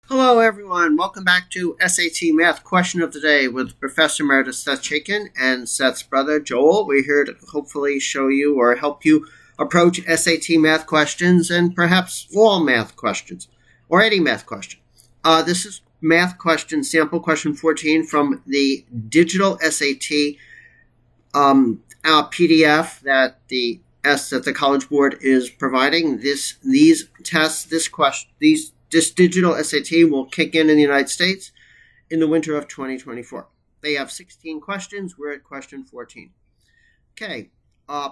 Hello, everyone. Welcome back to SAT Math Question of the Day with Professor Emeritus Seth Chaiken and Seth's brother Joel. We're here to hopefully show you or help you approach SAT math questions and perhaps all math questions or any math question. This is math question, sample question 14 from the digital SAT PDF that the College Board is providing. These tests, this digital SAT will kick in the United States in the winter of 2024. They have 16 questions. We're at question 14. Okay,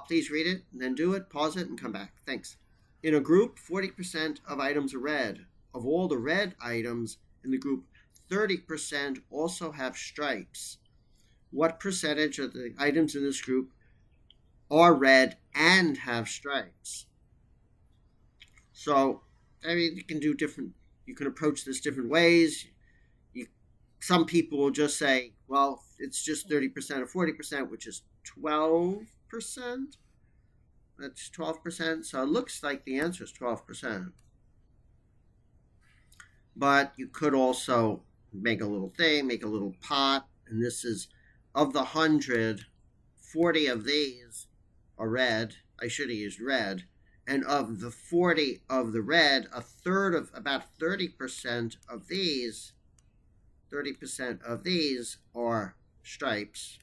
please read it, then do it, pause it, and come back. Thanks. In a group, 40% of items are red. Of all the red items in the group, 30% also have stripes. What percentage of the items in this group are red and have stripes? So, I mean, you can approach this different ways. Some people will just say, well, it's just 30% or 40%, which is 12%. That's 12%. So it looks like the answer is 12%. But you could also make a little thing, make a little pot, and this is of the 100, 40 of these are red. I should have used red. And of the 40 of the red, a third of about 30% of these, 30% of these are stripes.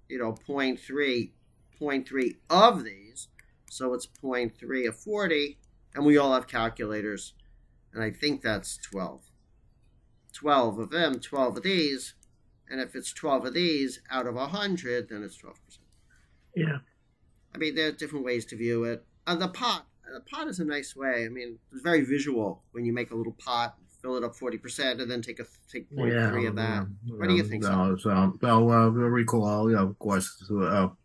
0.3 of these. So it's 0.3 of 40, and we all have calculators, and I think that's 12. 12 of them, 12 of these, and if it's 12 of these out of 100, then it's 12%. Yeah. I mean, there are different ways to view it. The pot is a nice way. I mean, it's very visual when you make a little pot, fill it up 40%, and then take 0.3 of that. What do you think, Sal? Recall, of course, so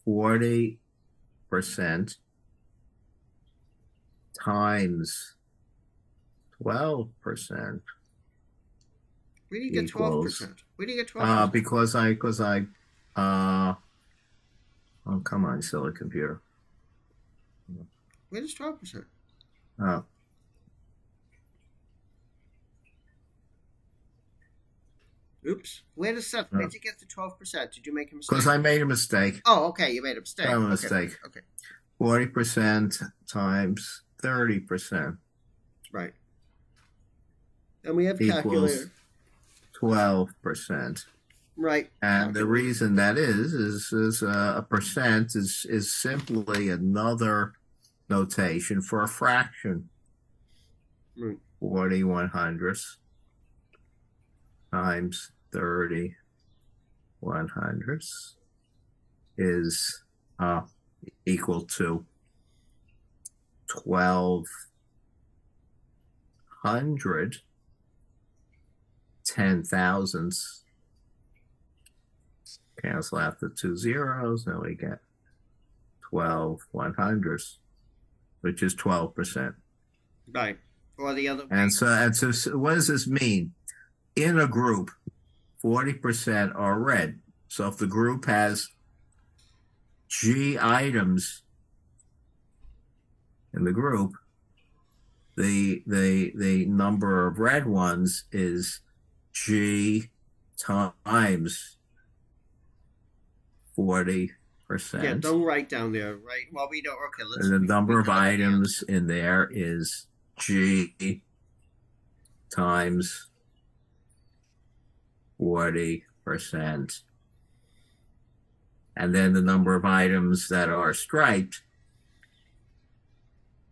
40% times 12% Where do you get equals 12%? Where do you get 12%? because oh, come on, silly computer. Where does 12%? Oh, Oops. Where does Seth? Where did you get the 12%? Did you make a mistake? because I made a mistake. Oh, okay. You made a mistake. I made a mistake. Okay. 40% times 30% Right. And we have equals calculator. 12%. Right. And the reason that is a percent is simply another notation for a fraction. Right. 40/100ths times 30/100ths is equal to 1200 10,000ths. Cancel out the two zeros, and we get 12/100ths, which is 12%. Right. Or the other. And so, what does this mean? In a group, 40% are red. So if the group has G items in the group, the number of red ones is G times 40%. Yeah, don't write down there, right? Well, we don't. Okay, let's. And the number of items in there is G times 40%. And then the number of items that are striped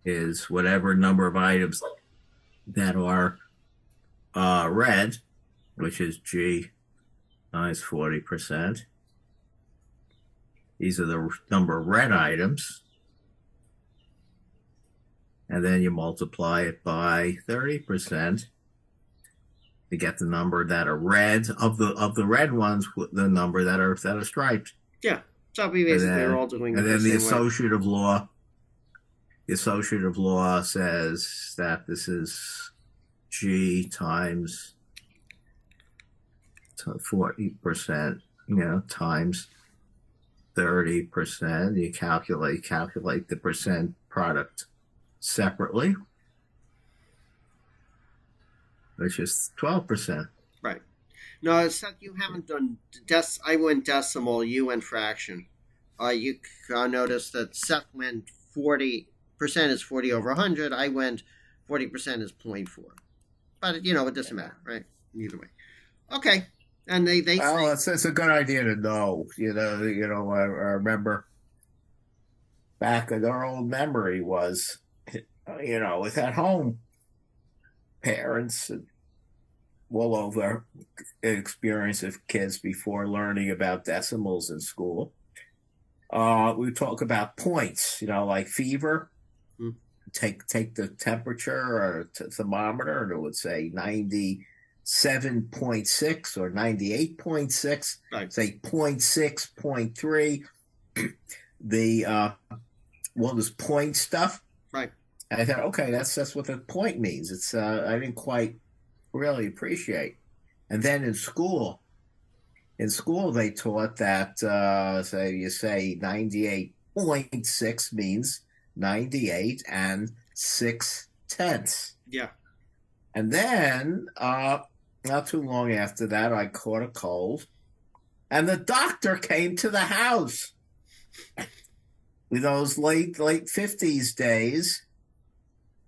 is whatever number of items that are red, which is G times 40%. These are the number of red items. And then you multiply it by 30% to get the number that are red of the red ones, the number that are striped. Yeah. So we basically are all doing it. And then the associative law. The associative law says that this is G times 40%, times 30%. You calculate the percent product separately. which is 12%. Right. No, Seth, you haven't done I went decimal, you went fraction. You notice that Seth went 40% is 40 over 100. I went 40% is point 0.4. But, it doesn't matter, right? Either way. Okay. And they Well, say, it's a good idea to know. I remember back in our old memory was, with at home parents well over experience of kids before learning about decimals in school. We talk about points, like fever. hmm, Take the temperature or thermometer, and it would say 97.6 or 98.6. right, Say 0.6, 0.3. The Well, there's point stuff. right. And I thought, okay, that's what the point means. It's I didn't quite really appreciate. And then in school they taught that you say 98.6 means 98 and 6/10. Yeah. And then not too long after that, I caught a cold, and the doctor came to the house. In those late 50s days,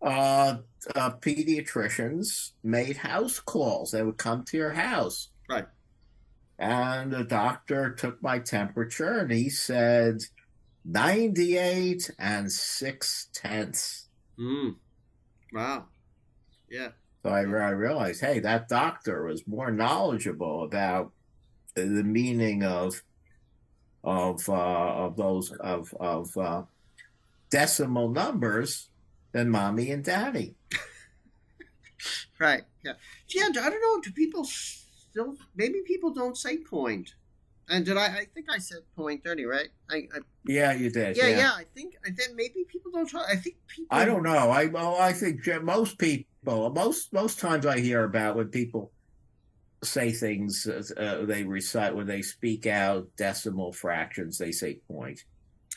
pediatricians made house calls. They would come to your house. Right. And the doctor took my temperature, and he said 98 and 6/10. Wow. Yeah. So I realized, hey, that doctor was more knowledgeable about the meaning of those decimal numbers than mommy and daddy. Right. Yeah. Yeah. I don't know. Do people still? Maybe people don't say point. And did I think I said 0.30, right? Yeah, you did. Yeah, yeah. I think maybe people don't try. I think people. I don't know. I think most people, most times I hear about when people say things, they recite when they speak out decimal fractions, they say point.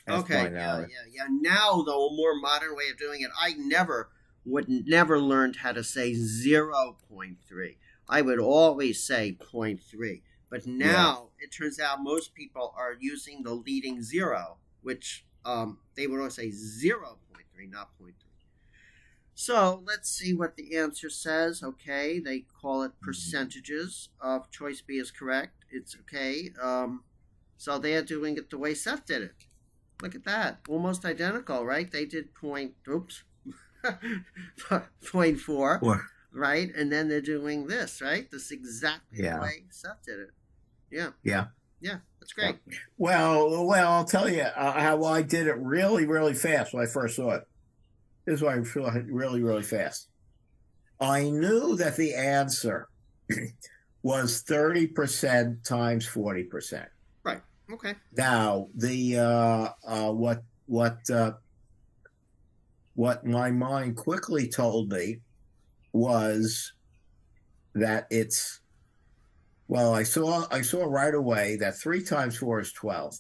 That's Okay. Yeah. Now, though, a more modern way of doing it, I never learned how to say 0.3. I would always say 0.3. But now it turns out most people are using the leading zero, which they would always say 0.3, not 0.3. So let's see what the answer says. Okay, they call it percentages. Choice B is correct. It's okay. So they are doing it the way Seth did it. Look at that. Almost identical, right? They did point, oops, 0.4, right? And then they're doing this, right? This exactly the way Seth did it. Yeah. Yeah. Yeah, that's great. Well, I'll tell you how I did it really, really fast when I first saw it. This is why I feel really, really fast. I knew that the answer was 30% times 40%. Right. Okay. Now, the what my mind quickly told me was that it's, well, I saw right away that 3 times 4 is 12.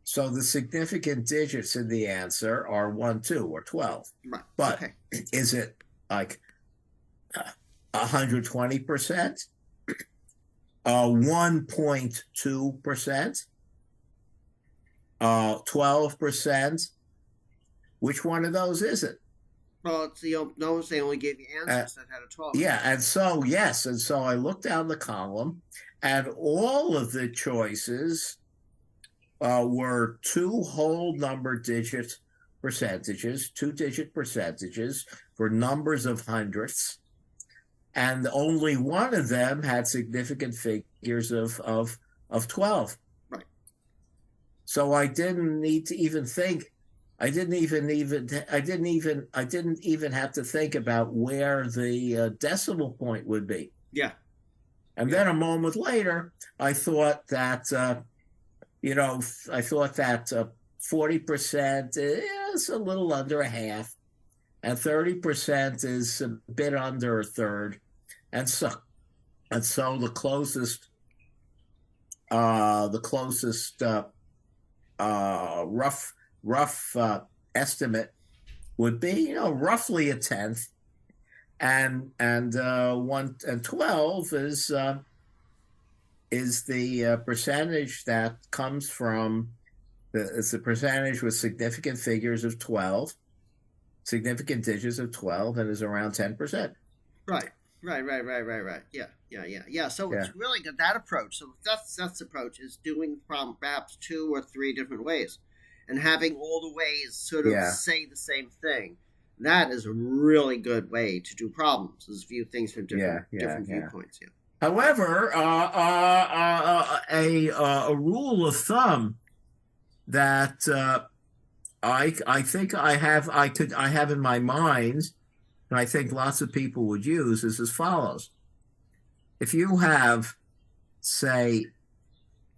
So the significant digits in the answer are 1, 2, or 12. Right. But is it like 120%? 1.2%? 12%? Which one of those is it? Well, it's they only gave the answers that had a 12. Yeah, and so I looked down the column, and all of the choices were 2 whole number digit percentages, 2-digit percentages for numbers of hundredths, and only one of them had significant figures of 12. Right. So I didn't need to even think. I didn't even have to think about where the decimal point would be. Yeah. And then a moment later, I thought that 40% is a little under a half, and 30% is a bit under a third, and so the closest rough estimate would be roughly a tenth. and 1 and 12 is the percentage that comes from it's the percentage with significant figures of 12, significant digits of 12, and is around 10%. Right. Right. Yeah. So Yeah, it's really good that approach. So that's approach is doing the problem perhaps 2 or 3 different ways, and having all the ways sort of yeah, say the same thing. That is a really good way to do problems. Is view things from yeah, different yeah. viewpoints. Yeah. However, a rule of thumb that I think I have in my mind, and I think lots of people would use is as follows: if you have, say,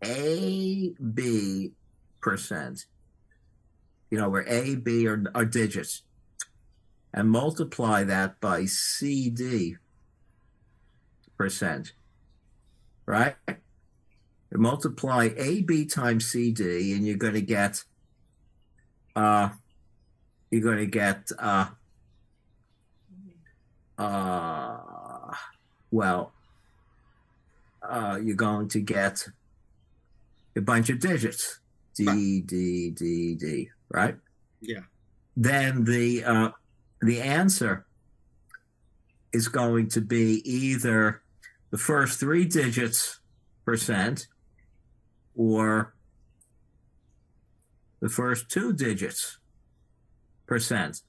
AB percent, where A, B are digits, and multiply that by CD percent, right? You multiply AB times CD, and uh, you're going to get uh, well, you're going to get a bunch of digits, Right. D, D, D, D, right? Yeah. Then the answer is going to be either the first 3 digits percent or the first 2 digits percent,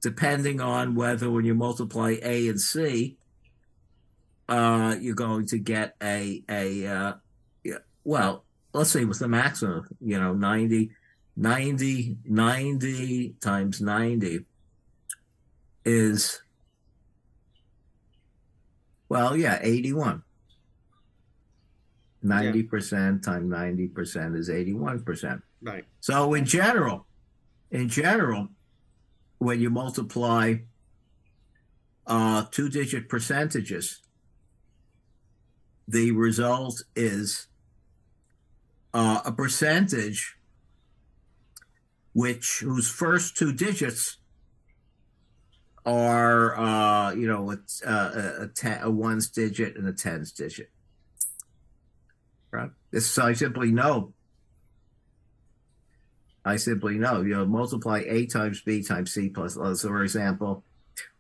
depending on whether when you multiply A and C, you're going to get yeah, well, let's say with the maximum, 90 times 90 is, well, yeah, 81. Yeah. 90% times 90% is 81%. Right. So in general, when you multiply 2-digit percentages, the result is a percentage whose first 2 digits are it's a ones digit and a tens digit, right? So I simply know, multiply A times B times C plus. So for example,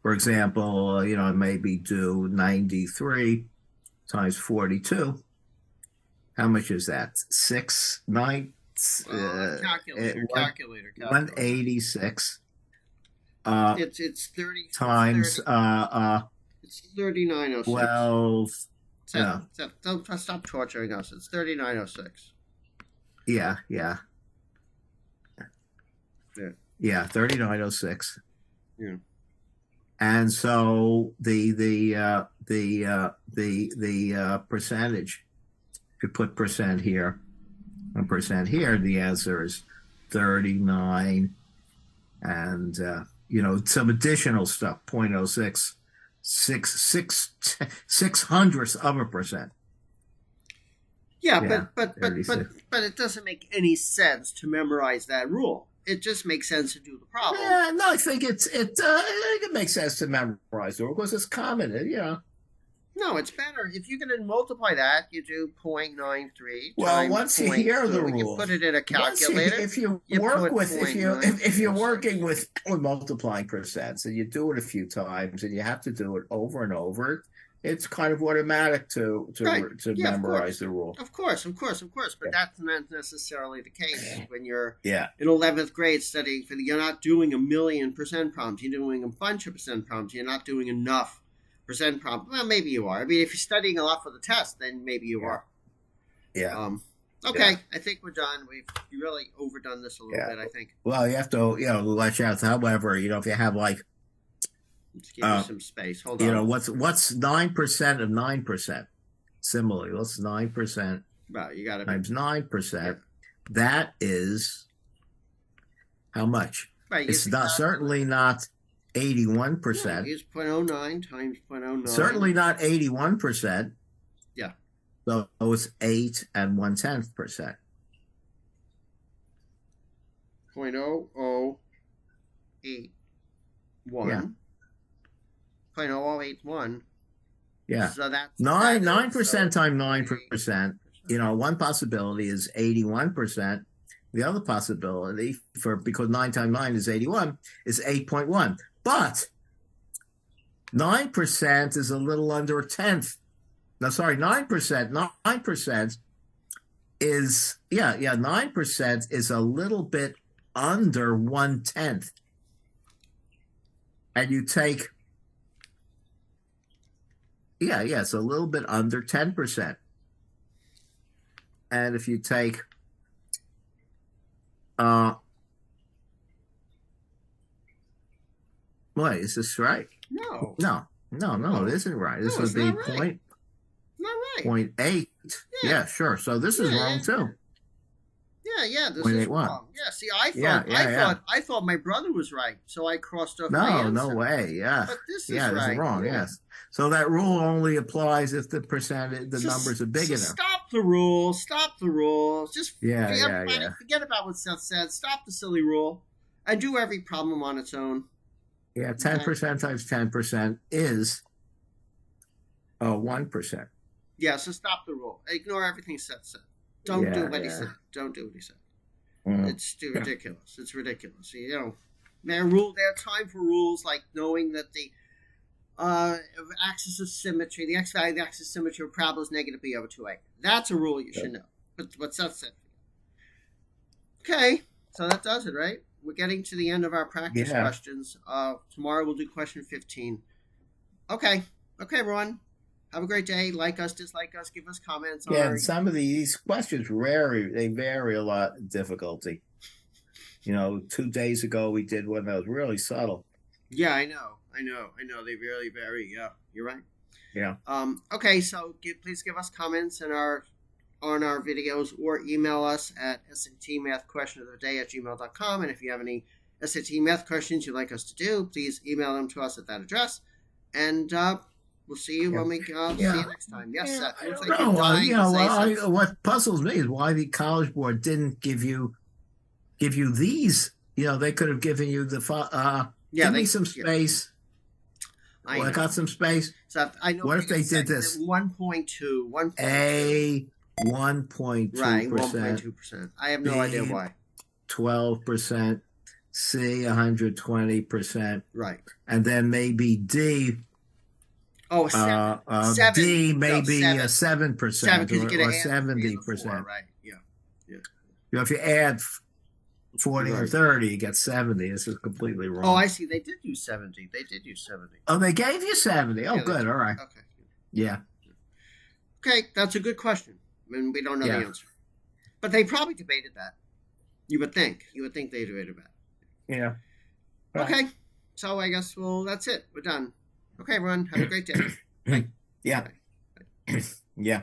maybe do 93 times 42. How much is that? 186. It's 30. Times It's 3906. 12. Seth, don't stop torturing us. It's 3906. Yeah, yeah, Yeah. yeah, 3906. Yeah. And so the percentage, if you put percent here and percent here, the answer is 39, and some additional stuff, 0.06, 6/600ths of a percent. Yeah, Yeah, but it doesn't make any sense to memorize that rule. It just makes sense to do the problem. Yeah, no, I think I think it makes sense to memorize the rule because it's common. No, it's better if you're going to multiply that. You do 0.93 Well, times once you hear the 0.2. You rule, put it in a calculator. if you You work put with if you're 0.906. working with multiplying percents and you do it a few times and you have to do it over and over, it's kind of automatic to Right. Yeah, of memorize course. the rule. Of course. But Yeah. that's not necessarily the case when you're Yeah, in 11th grade studying for you're not doing 1,000,000% problems. You're doing a bunch of percent problems. You're not doing enough percent problems. Well, maybe you are. I mean, if you're studying a lot for the test, then maybe you yeah, are. yeah, Okay, yeah, I think we're done. We've really overdone this a little yeah. bit, I think. Well, you have to watch out. However, if you have like Let's give you some space. Hold on. what's 9% of 9%? Similarly, what's 9% Well, you got to times be. 9%? That is how much? Right, It's not certainly not 81%. Use 0.09 times 0.09. Certainly not 81%. Yeah. So it's 8 and 1/10%. 0.0081. Yeah. 0.0081. Yeah. So that's 9% times 9%. You know, one possibility is 81%. The other possibility, because 9 times 9 is 81, is 8.1. But 9% is a little under a tenth. No, sorry, 9%. 9% is 9% is a little bit under 1/10. And you take it's a little bit under 10%. And if you take wait, is this right? No, it isn't right. This would be point. Not right. 0.8. Yeah, sure. So this is wrong too. Yeah, this is wrong. Yeah, see, I thought my brother was right, so I crossed off my answer. No way. Yeah, but this is right. This is wrong. Yeah. Yes. So that rule only applies if the numbers are big enough. Stop the rule. Stop the rule. Just forget about what Seth said. Stop the silly rule, and do every problem on its own. Yeah, 10% times 10% is 1%. Yeah, so stop the rule. Ignore everything Seth said. Don't do what he said. Don't do what he said. It's too ridiculous. It's ridiculous. You know, there are time for rules like knowing that the axis of symmetry, the x value of the axis of symmetry of parabola is negative b over 2a. That's a rule you should know. But what Seth said. Okay, so that does it, right? We're getting to the end of our practice questions. Tomorrow we'll do question 15. Okay, everyone. Have a great day. Like us, dislike us, give us comments. And some of these questions vary a lot in difficulty. You know, 2 days ago we did one that was really subtle. Yeah, I know. They really vary. Yeah, you're right. Yeah. Okay, so please give us comments on our videos or email us at satmathquestionoftheday@gmail.com. And if you have any SAT math questions you'd like us to do, please email them to us at that address. And we'll see you when we see you next time. Yes, Seth. I don't know. What puzzles me is why the College Board didn't give you these. You know, they could have given you the give me some space. I got some space. So I know. What if they did this? 1.2. 1.2%. Right, 1.2%. I have no idea why. 12%. C, 120%. Right. And then maybe D. Oh, 7. D maybe 7%. 7 because or 70%. Right. Yeah. You know, if you add 40 or 30, you get 70. This is completely wrong. Oh, I see. They did use 70. Oh, they gave you 70. Oh, good. All right. Okay. Yeah. Okay, that's a good question. I mean, we don't know the answer. But they probably debated that. You would think. They debated that. Yeah. Okay. So I guess, that's it. We're done. Okay, everyone. Have a great day. Yeah. Bye. Yeah.